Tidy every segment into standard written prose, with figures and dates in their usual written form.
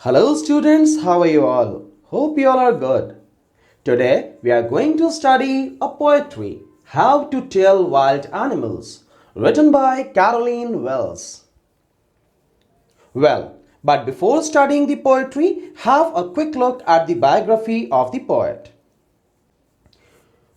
Hello students, how are you all? Hope you all are good. Today we are going to study a poetry, How to Tell Wild Animals, written by Caroline Wells. But before studying the poetry, have a quick look at the biography of the poet.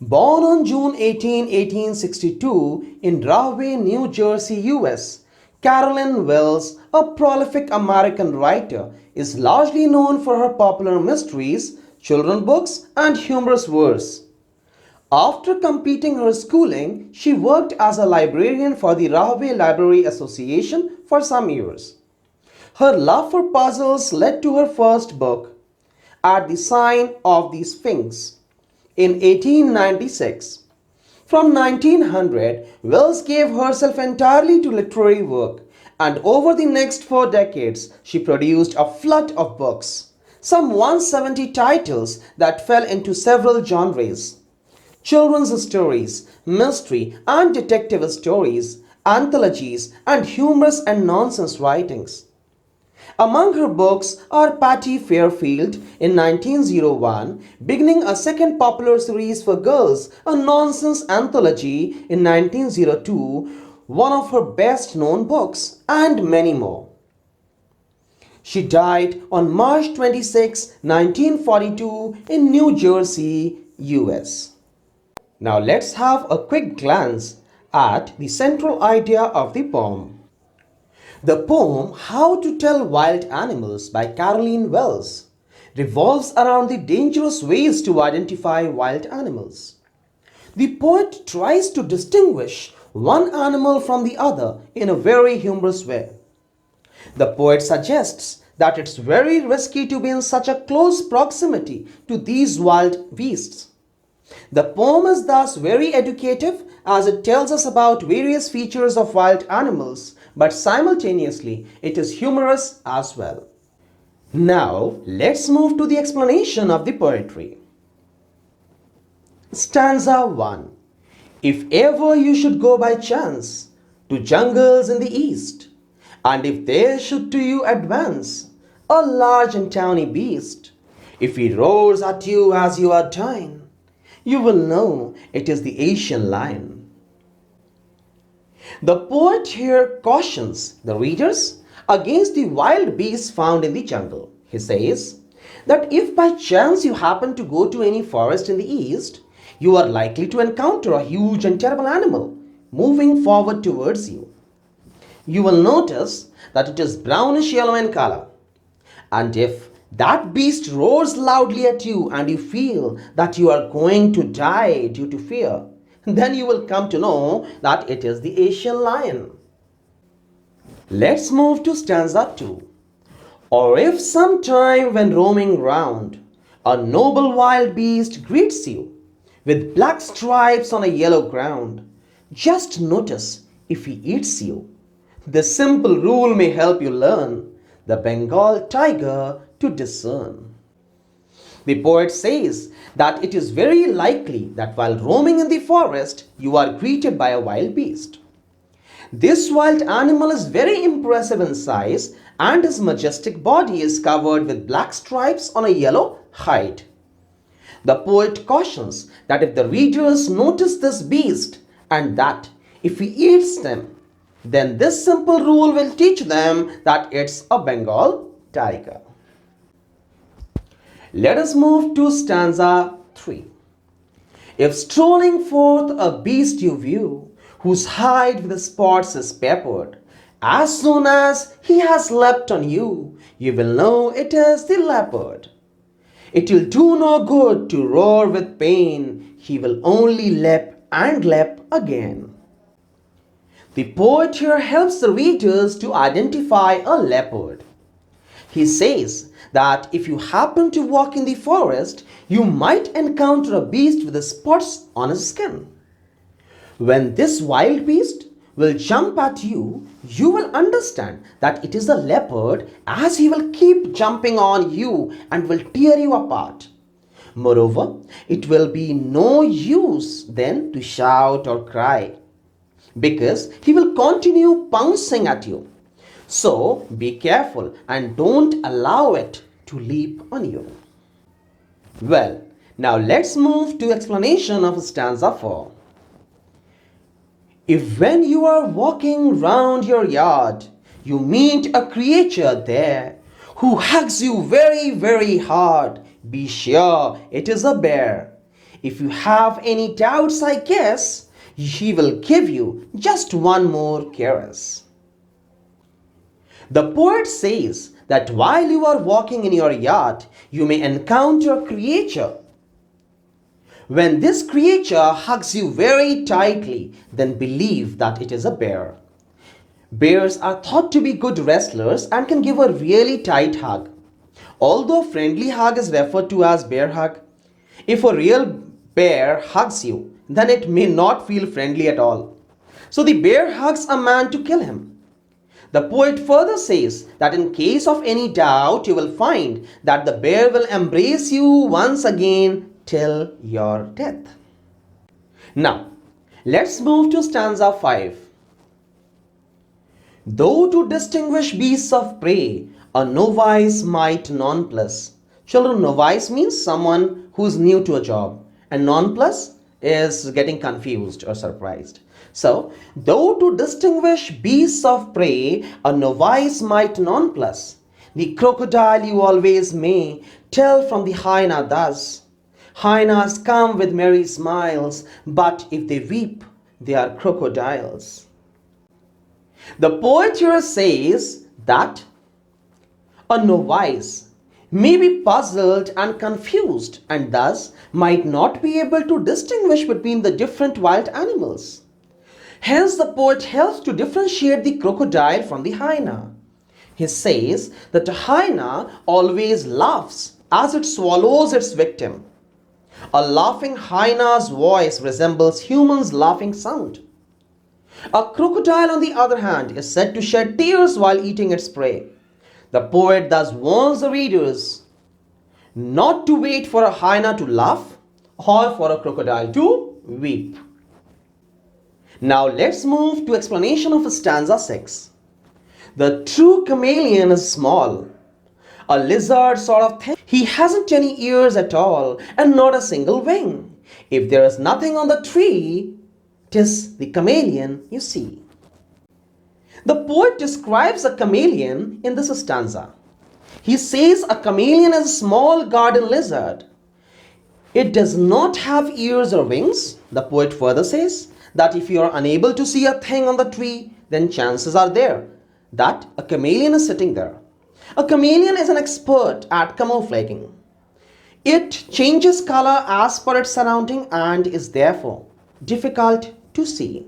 Born on June 18, 1862 in Rahway, New Jersey, US, Carolyn Wells, a prolific American writer, is largely known for her popular mysteries, children's books, and humorous verse. After completing her schooling, she worked as a librarian for the Rahway Library Association for some years. Her love for puzzles led to her first book, At the Sign of the Sphinx, in 1896. From 1900, Wells gave herself entirely to literary work, and over the next 4 decades, she produced a flood of books, some 170 titles that fell into several genres: children's stories, mystery and detective stories, anthologies, and humorous and nonsense writings. Among her books are Patty Fairfield in 1901, beginning a second popular series for girls, a nonsense anthology in 1902, one of her best known books, and many more. She died on March 26, 1942 in New Jersey, US. Now let's have a quick glance at the central idea of the poem. The poem How to Tell Wild Animals by Caroline Wells revolves around the dangerous ways to identify wild animals. The poet tries to distinguish one animal from the other in a very humorous way. The poet suggests that it's very risky to be in such a close proximity to these wild beasts. The poem is thus very educative as it tells us about various features of wild animals, but simultaneously it is humorous as well. Now let's move to the explanation of the poetry. Stanza 1. If ever you should go by chance to jungles in the east, and if there should to you advance a large and tawny beast, if he roars at you as you are dying, you will know it is the Asian lion. The poet here cautions the readers against the wild beasts found in the jungle. He says that if by chance you happen to go to any forest in the east, you are likely to encounter a huge and terrible animal moving forward towards you. You will notice that it is brownish yellow in color. And if that beast roars loudly at you and you feel that you are going to die due to fear, then you will come to know that it is the Asian lion. Let's move to stanza 2. Or if sometime when roaming round, a noble wild beast greets you with black stripes on a yellow ground, just notice if he eats you. This simple rule may help you learn the Bengal tiger to discern. The poet says that it is very likely that while roaming in the forest, you are greeted by a wild beast. This wild animal is very impressive in size, and his majestic body is covered with black stripes on a yellow hide. The poet cautions that if the readers notice this beast and that if he eats them, then this simple rule will teach them that it's a Bengal tiger. Let us move to stanza 3. If strolling forth a beast you view, whose hide with spots is peppered, as soon as he has leapt on you, you will know it is the leopard. It will do no good to roar with pain, he will only leap and leap again. The poet here helps the readers to identify a leopard. He says that if you happen to walk in the forest, you might encounter a beast with spots on his skin. When this wild beast will jump at you, you will understand that it is a leopard, as he will keep jumping on you and will tear you apart. Moreover, it will be no use then to shout or cry, because he will continue pouncing at you. So be careful and don't allow it to leap on you. Well, now let's move to explanation of stanza 4. If when you are walking round your yard, you meet a creature there who hugs you very, very hard, be sure it is a bear. If you have any doubts, I guess, she will give you just one more caress. The poet says that while you are walking in your yard, you may encounter a creature. When this creature hugs you very tightly, then believe that it is a bear. Bears are thought to be good wrestlers and can give a really tight hug. Although friendly hug is referred to as bear hug, if a real bear hugs you, then it may not feel friendly at all. So the bear hugs a man to kill him. The poet further says that in case of any doubt, you will find that the bear will embrace you once again till your death. Now, let's move to stanza 5. Though to distinguish beasts of prey, a novice might nonplus. Children, novice means someone who's new to a job, and nonplus is getting confused or surprised. So, though to distinguish beasts of prey, a novice might nonplus. The crocodile you always may tell from the hyena thus. Hyenas come with merry smiles, but if they weep, they are crocodiles. The poet here says that a novice may be puzzled and confused and thus might not be able to distinguish between the different wild animals. Hence, the poet helps to differentiate the crocodile from the hyena. He says that a hyena always laughs as it swallows its victim. A laughing hyena's voice resembles humans' laughing sound. A crocodile, on the other hand, is said to shed tears while eating its prey. The poet thus warns the readers not to wait for a hyena to laugh or for a crocodile to weep. Now let's move to explanation of stanza 6. The true chameleon is small, a lizard sort of thing. He hasn't any ears at all and not a single wing. If there is nothing on the tree, 'tis the chameleon you see. The poet describes a chameleon in this stanza. He says a chameleon is a small garden lizard. It does not have ears or wings. The poet further says that if you are unable to see a thing on the tree, then chances are there that a chameleon is sitting there. A chameleon is an expert at camouflaging. It changes color as per its surrounding and is therefore difficult to see.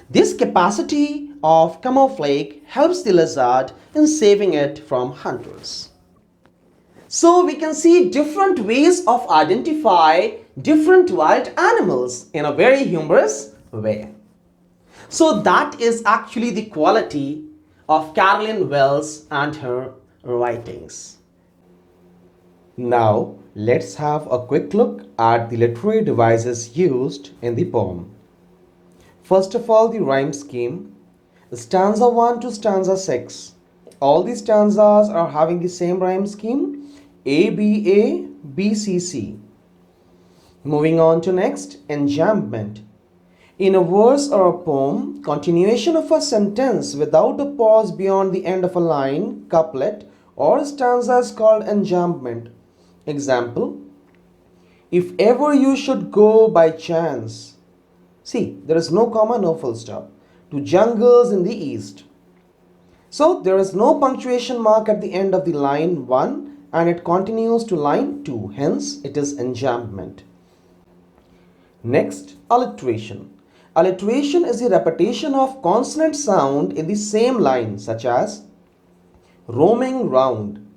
This capacity of camouflage helps the lizard in saving it from hunters. So we can see different ways of identify different wild animals in a very humorous way. So that is actually the quality of Carolyn Wells and her writings. Now let's have a quick look at the literary devices used in the poem. First of all, the rhyme scheme. Stanza 1 to stanza 6. All the stanzas are having the same rhyme scheme. A, B, A, B, C, C. Moving on to next, enjambment. In a verse or a poem, continuation of a sentence without a pause beyond the end of a line, couplet, or stanza is called enjambment. Example, if ever you should go by chance. See, there is no comma, no full stop. To jungles in the east. So there is no punctuation mark at the end of the line 1 and it continues to line 2. Hence, it is enjambment. Next, alliteration. Alliteration is the repetition of consonant sound in the same line, such as roaming round,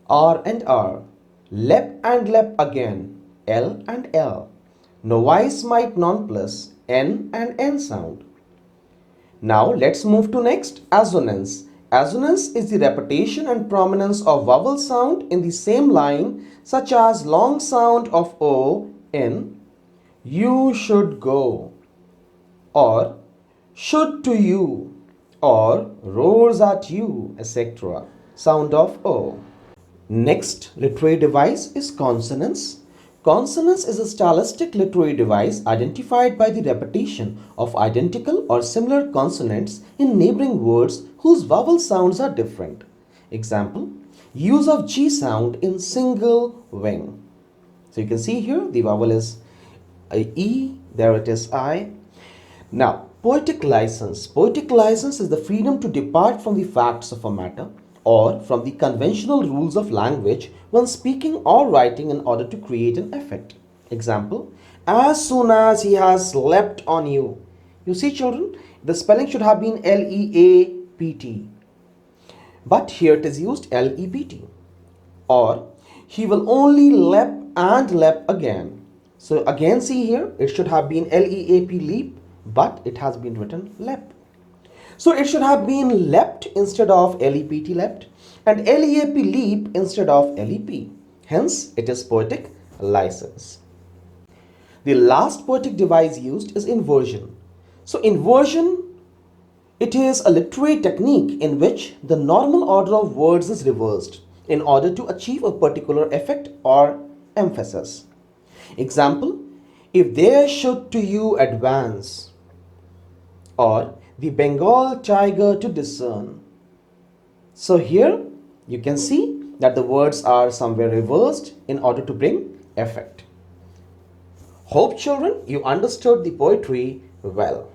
R and R, lep and lep again, L and L, novice might nonplus, N and N sound. Now let's move to next, assonance. Assonance is the repetition and prominence of vowel sound in the same line, such as long sound of O in you should go or should to you or roars at you, etc. Sound of O. Next literary device is consonance. Consonance is a stylistic literary device identified by the repetition of identical or similar consonants in neighboring words whose vowel sounds are different. Example, use of G sound in single wing. So you can see here the vowel is a E, there it is I. Now, poetic license. Poetic license is the freedom to depart from the facts of a matter or from the conventional rules of language when speaking or writing in order to create an effect. Example, as soon as he has leapt on you. You see children, the spelling should have been L-E-A-P-T. But here it is used L-E-P-T. Or, he will only leap and leap again. So again see here, it should have been L-E-A-P leap, but it has been written leap. So it should have been leapt instead of L-E-P-T leapt and L-E-A-P leap instead of L-E-P. Hence, it is poetic license. The last poetic device used is inversion. So inversion, it is a literary technique in which the normal order of words is reversed in order to achieve a particular effect or emphasis. Example, if there should to you advance, or the Bengal tiger to discern. So here you can see that the words are somewhere reversed in order to bring effect. Hope children you understood the poetry well.